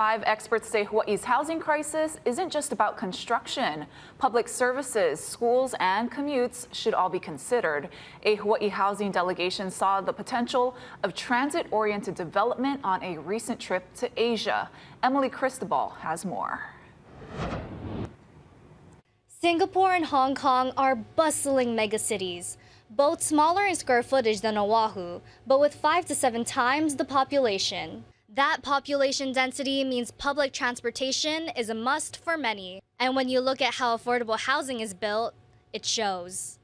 Five experts say Hawaii's housing crisis isn't just about construction. Public services, schools, and commutes should all be considered. A Hawaii housing delegation saw the potential of transit-oriented development on a recent trip to Asia. Emily Cristobal has more. Singapore and Hong Kong are bustling megacities, both smaller in square footage than Oahu, but with 5 to 7 times the population. That population density means public transportation is a must for many. And when you look at how affordable housing is built, it shows.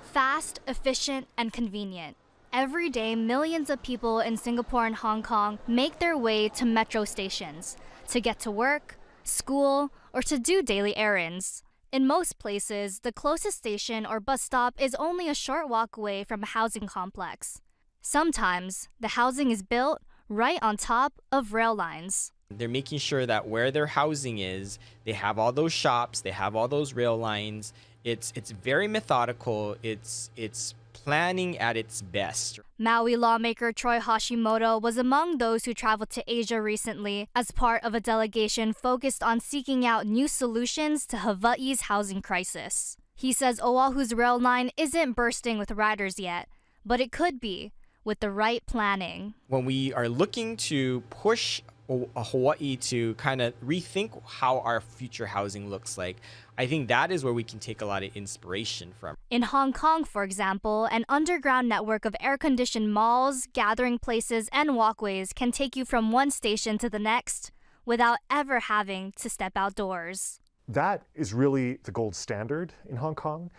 Fast, efficient, and convenient. Every day, millions of people in Singapore and Hong Kong make their way to metro stations to get to work, school, or to do daily errands. In most places, the closest station or bus stop is only a short walk away from a housing complex. Sometimes, the housing is built right on top of rail lines. They're making sure that where their housing is, they have all those shops, they have all those rail lines. It's very methodical. It's planning at its best. Maui lawmaker Troy Hashimoto was among those who traveled to Asia recently as part of a delegation focused on seeking out new solutions to Hawaii's housing crisis. He says Oahu's rail line isn't bursting with riders yet, but it could be with the right planning. When we are looking to push Hawaii to kind of rethink how our future housing looks like, I think that is where we can take a lot of inspiration from. In Hong Kong, for example, an underground network of air-conditioned malls, gathering places, and walkways can take you from one station to the next without ever having to step outdoors. That is really the gold standard in Hong Kong.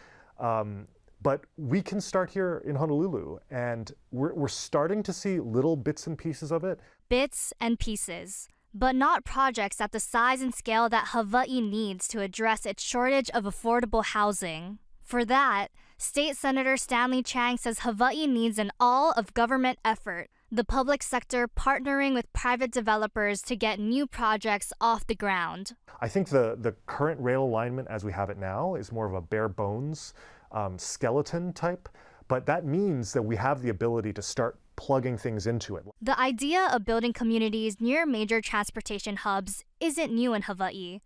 But we can start here in Honolulu, and we're starting to see little bits and pieces of it. Bits and pieces, but not projects at the size and scale that Hawaii needs to address its shortage of affordable housing. For that, State Senator Stanley Chang says Hawaii needs an all-of-government effort, the public sector partnering with private developers to get new projects off the ground. I think the current rail alignment as we have it now is more of a bare bones skeleton type, but that means that we have the ability to start plugging things into it. The idea of building communities near major transportation hubs isn't new in Hawaii,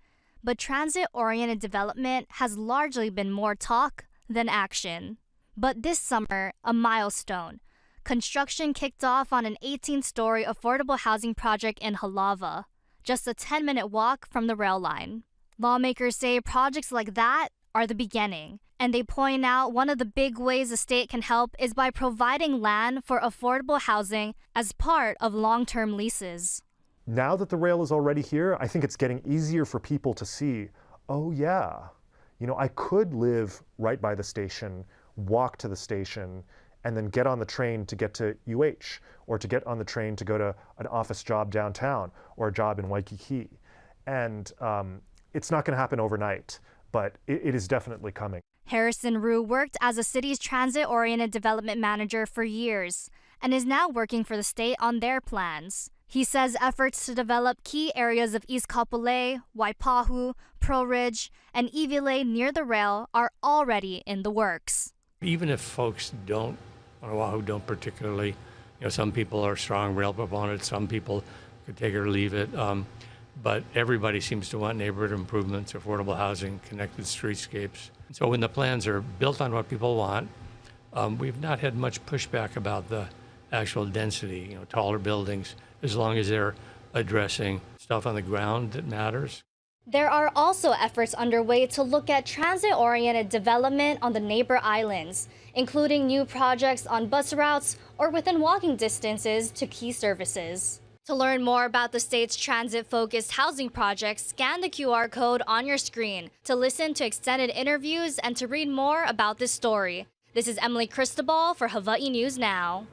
but transit-oriented development has largely been more talk than action. But this summer, a milestone. Construction kicked off on an 18-story affordable housing project in Halawa, just a 10-minute walk from the rail line. Lawmakers say projects like that are the beginning, and they point out one of the big ways the state can help is by providing land for affordable housing as part of long-term leases. Now that the rail is already here, I think it's getting easier for people to see, oh yeah, I could live right by the station, walk to the station, and then get on the train to get to UH, or to get on the train to go to an office job downtown, or a job in Waikiki. And it's not going to happen overnight, but it is definitely coming. Harrison Rue worked as a city's transit-oriented development manager for years and is now working for the state on their plans. He says efforts to develop key areas of East Kapolei, Waipahu, Pearl Ridge, and Iwilei near the rail are already in the works. Even if folks on Oahu don't particularly, some people are strong rail proponents, some people could take it or leave it. But everybody seems to want neighborhood improvements, affordable housing, connected streetscapes. So when the plans are built on what people want, we've not had much pushback about the actual density, taller buildings, as long as they're addressing stuff on the ground that matters. There are also efforts underway to look at transit-oriented development on the neighbor islands, including new projects on bus routes or within walking distances to key services. To learn more about the state's transit-focused housing projects, scan the QR code on your screen to listen to extended interviews and to read more about this story. This is Emily Cristobal for Hawaii News Now.